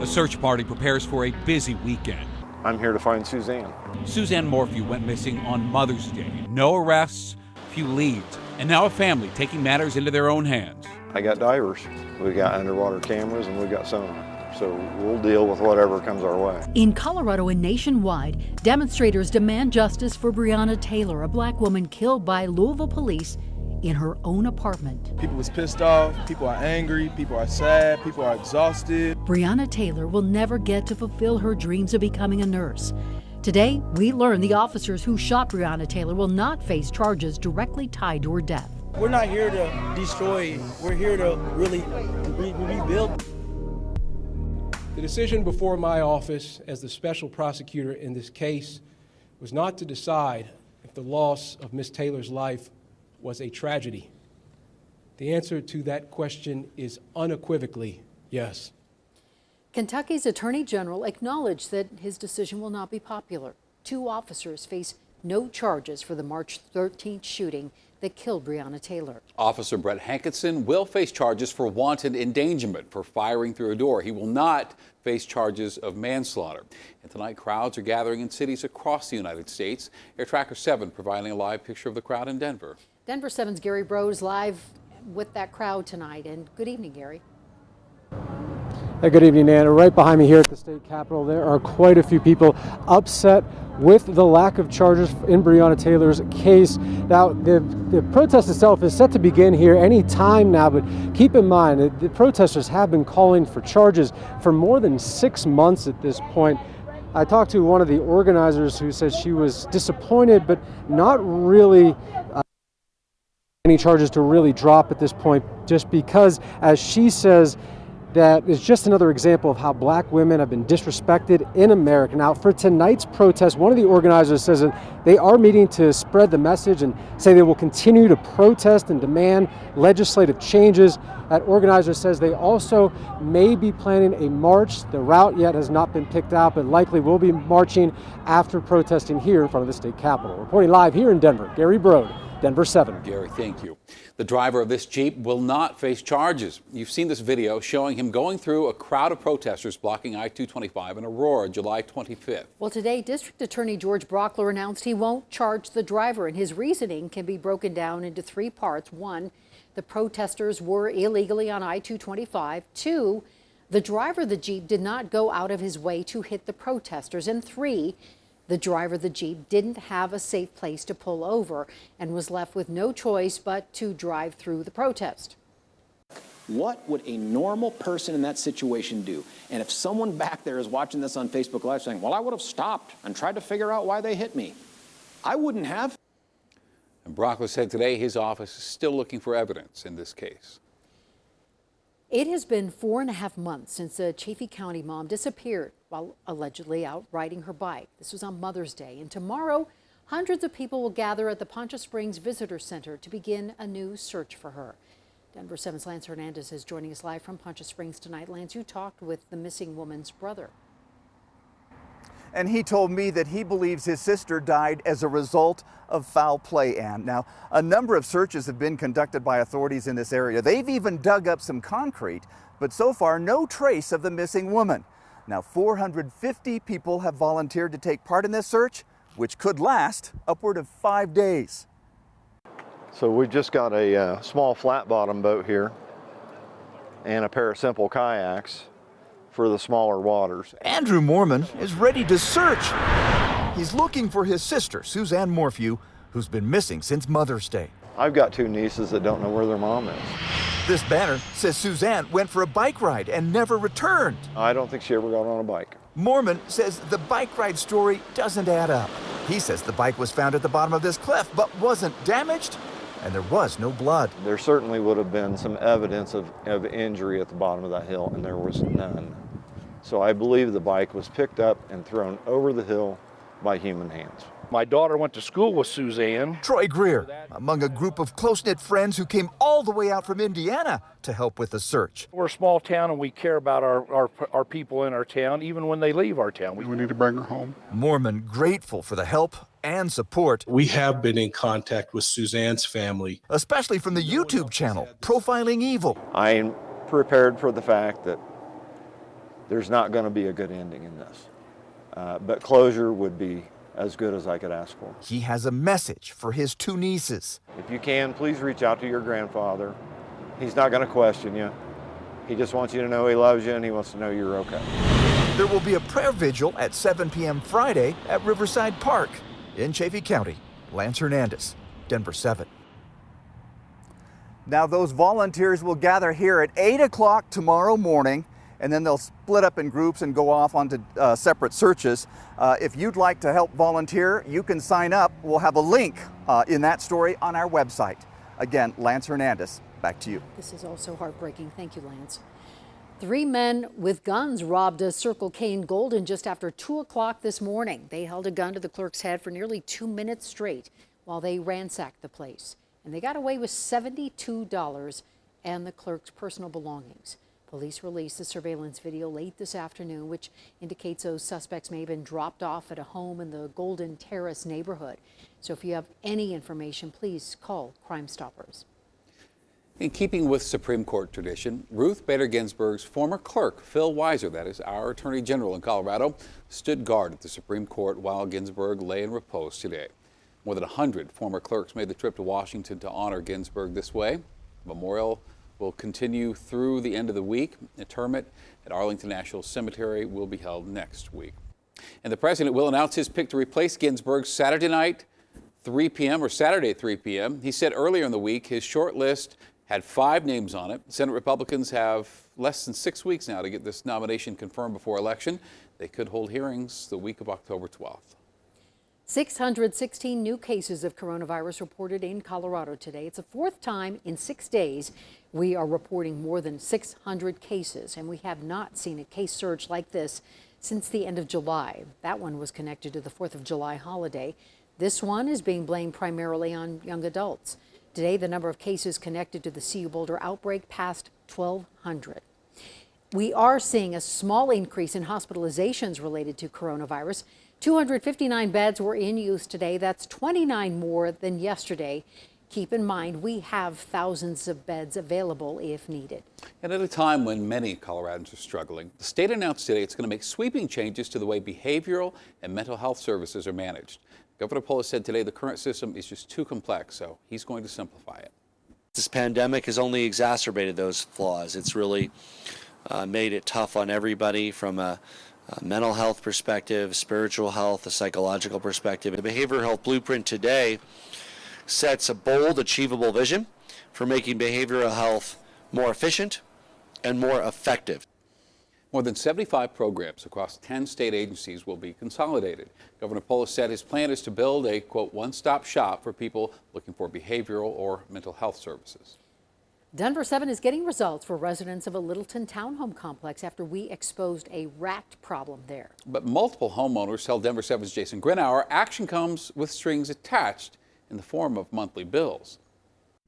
A search party prepares for a busy weekend. I'm here to find Suzanne. Suzanne Morphew went missing on Mother's Day. No arrests, few leads, and now a family taking matters into their own hands. I got divers. We got underwater cameras and we got sonar. So we'll deal with whatever comes our way. In Colorado and nationwide, demonstrators demand justice for Breonna Taylor, a black woman killed by Louisville police in her own apartment. People is pissed off, people are angry, people are sad, people are exhausted. Breonna Taylor will never get to fulfill her dreams of becoming a nurse. Today, we learn the officers who shot Breonna Taylor will not face charges directly tied to her death. We're not here to destroy, we're here to really rebuild. The decision before my office as the special prosecutor in this case was not to decide if the loss of Ms. Taylor's life was a tragedy. The answer to that question is unequivocally yes. Kentucky's Attorney General acknowledged that his decision will not be popular. 2 officers face no charges for the March 13th shooting that killed Breonna Taylor. Officer Brett Hankinson will face charges for wanton endangerment for firing through a door. He will not face charges of manslaughter. And tonight, crowds are gathering in cities across the United States. Air Tracker 7 providing a live picture of the crowd in Denver. Denver7's Gary Brode is live with that crowd tonight. And good evening, Gary. Hey, good evening, Anna. Right behind me here at the state capitol, there are quite a few people upset with the lack of charges in Breonna Taylor's case. Now, the protest itself is set to begin here any time now, but keep in mind that the protesters have been calling for charges for more than 6 months at this point. I talked to one of the organizers who says she was disappointed, but not really any charges to really drop at this point, just because, as she says, that is just another example of how black women have been disrespected in America. Now, for tonight's protest, one of the organizers says that they are meeting to spread the message and say they will continue to protest and demand legislative changes. That organizer says they also may be planning a march. The route yet has not been picked out, but likely will be marching after protesting here in front of the state capitol. Reporting live here in Denver, Gary Brode, Denver7. Gary, thank you. The driver of this Jeep will not face charges. You've seen this video showing him going through a crowd of protesters blocking I-225 in Aurora, July 25th. Well, today, District Attorney George Brockler announced he won't charge the driver, and his reasoning can be broken down into 3 parts. 1, the protesters were illegally on I-225. 2, the driver of the Jeep did not go out of his way to hit the protesters. And 3, the driver of the Jeep didn't have a safe place to pull over and was left with no choice but to drive through the protest. What would a normal person in that situation do? And if someone back there is watching this on Facebook Live saying, well, I would have stopped and tried to figure out why they hit me, I wouldn't have. And Brockler said today his office is still looking for evidence in this case. It has been 4.5 months since a Chaffee County mom disappeared while allegedly out riding her bike. This was on Mother's Day, and tomorrow hundreds of people will gather at the Poncha Springs Visitor Center to begin a new search for her. Denver7's Lance Hernandez is joining us live from Poncha Springs tonight. Lance, you talked with the missing woman's brother. And he told me that he believes his sister died as a result of foul play, Ann. Now, a number of searches have been conducted by authorities in this area. They've even dug up some concrete, but so far no trace of the missing woman. Now, 450 people have volunteered to take part in this search, which could last upward of 5 days. So we just got a small flat bottom boat here and a pair of simple kayaks for the smaller waters. Andrew Mormon is ready to search. He's looking for his sister, Suzanne Morphew, who's been missing since Mother's Day. I've got 2 nieces that don't know where their mom is. This banner says Suzanne went for a bike ride and never returned. I don't think she ever got on a bike. Mormon says the bike ride story doesn't add up. He says the bike was found at the bottom of this cliff but wasn't damaged, and there was no blood. There certainly would have been some evidence of injury at the bottom of that hill, and there was none. So I believe the bike was picked up and thrown over the hill by human hands. My daughter went to school with Suzanne. Troy Greer, among a group of close-knit friends who came all the way out from Indiana to help with the search. We're a small town and we care about our people in our town, even when they leave our town. We need to bring her home. Mormon grateful for the help and support. We have been in contact with Suzanne's family. Especially from the YouTube channel, Profiling Evil. I am prepared for the fact that there's not going to be a good ending in this. But closure would be as good as I could ask for. He has a message for his two nieces. If you can, please reach out to your grandfather. He's not going to question you. He just wants you to know he loves you and he wants to know you're okay. There will be a prayer vigil at 7 p.m. Friday at Riverside Park in Chaffee County. Lance Hernandez, Denver 7. Now those volunteers will gather here at 8 o'clock tomorrow morning, and then they'll split up in groups and go off onto separate searches. If you'd like to help volunteer, you can sign up. We'll have a link in that story on our website. Again, Lance Hernandez, back to you. This is also heartbreaking. Thank you, Lance. 3 men with guns robbed a Circle K in Golden just after 2 o'clock this morning. They held a gun to the clerk's head for nearly 2 minutes straight while they ransacked the place. And they got away with $72 and the clerk's personal belongings. Police released the surveillance video late this afternoon, which indicates those suspects may have been dropped off at a home in the Golden Terrace neighborhood. So if you have any information, please call Crime Stoppers. In keeping with Supreme Court tradition, Ruth Bader Ginsburg's former clerk, Phil Weiser, that is our Attorney General in Colorado, stood guard at the Supreme Court while Ginsburg lay in repose today. More than 100 former clerks made the trip to Washington to honor Ginsburg this way. The memorial will continue through the end of the week. Interment at Arlington National Cemetery will be held next week. And the president will announce his pick to replace Ginsburg Saturday night, 3 p.m. or Saturday at 3 p.m. He said earlier in the week his short list had 5 names on it. Senate Republicans have less than 6 weeks now to get this nomination confirmed before election. They could hold hearings the week of October 12th. 616 new cases of coronavirus reported in Colorado today. It's the 4th time in 6 days we are reporting more than 600 cases, and we have not seen a case surge like this since the end of July. That one was connected to the 4th of July holiday. This one is being blamed primarily on young adults. Today, the number of cases connected to the CU Boulder outbreak passed 1,200. We are seeing a small increase in hospitalizations related to coronavirus. 259 beds were in use today. That's 29 more than yesterday. Keep in mind, we have thousands of beds available if needed. And at a time when many Coloradans are struggling, the state announced today it's going to make sweeping changes to the way behavioral and mental health services are managed. Governor Polis said today the current system is just too complex, so he's going to simplify it. This pandemic has only exacerbated those flaws. It's really made it tough on everybody from a mental health perspective, spiritual health, a psychological perspective. The behavioral health blueprint today sets a bold, achievable vision for making behavioral health more efficient and more effective. More than 75 programs across 10 state agencies will be consolidated. Governor Polis said his plan is to build a, quote, one-stop shop for people looking for behavioral or mental health services. Denver7 is getting results for residents of a Littleton townhome complex after we exposed a rat problem there. But multiple homeowners tell Denver7's Jason Grinauer action comes with strings attached in the form of monthly bills.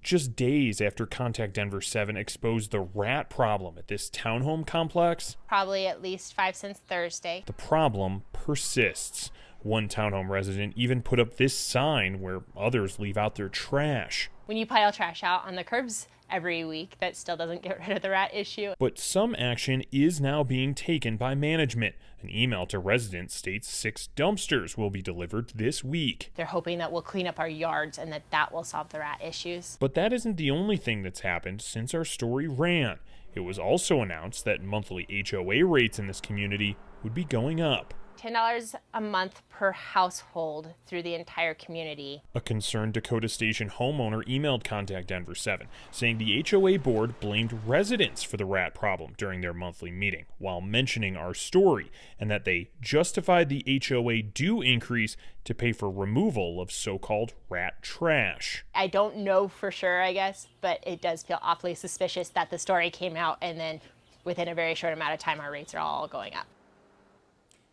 Just days after Contact Denver7 exposed the rat problem at this townhome complex, probably at least 5 since Thursday, the problem persists. One townhome resident even put up this sign where others leave out their trash. When you pile trash out on the curbs every week, that still doesn't get rid of the rat issue. But some action is now being taken by management. An email to residents states 6 dumpsters will be delivered this week. They're hoping that we'll clean up our yards and that will solve the rat issues. But that isn't the only thing that's happened since our story ran. It was also announced that monthly HOA rates in this community would be going up. $10 a month per household through the entire community. A concerned Dakota Station homeowner emailed Contact Denver7 saying the HOA board blamed residents for the rat problem during their monthly meeting while mentioning our story, and that they justified the HOA due increase to pay for removal of so-called rat trash. I don't know for sure, I guess, but it does feel awfully suspicious that the story came out and then within a very short amount of time our rates are all going up.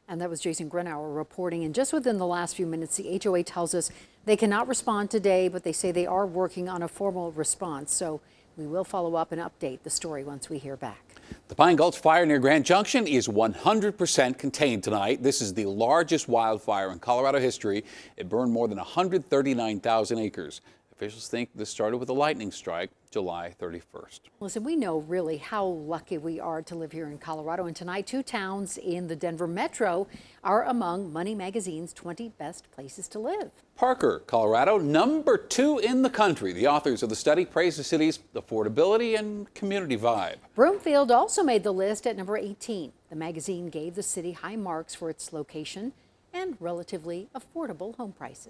And that was Jason Grinauer reporting. And just within the last few minutes, the HOA tells us they cannot respond today, but they say they are working on a formal response. So we will follow up and update the story once we hear back. The Pine Gulch fire near Grand Junction is 100% contained tonight. This is the largest wildfire in Colorado history. It burned more than 139,000 acres. Officials think this started with a lightning strike July 31st. Listen, we know really how lucky we are to live here in Colorado, and tonight 2 towns in the Denver metro are among Money Magazine's 20 best places to live. Parker, Colorado, number 2 in the country. The authors of the study praise the city's affordability and community vibe. Broomfield also made the list at number 18. The magazine gave the city high marks for its location and relatively affordable home prices.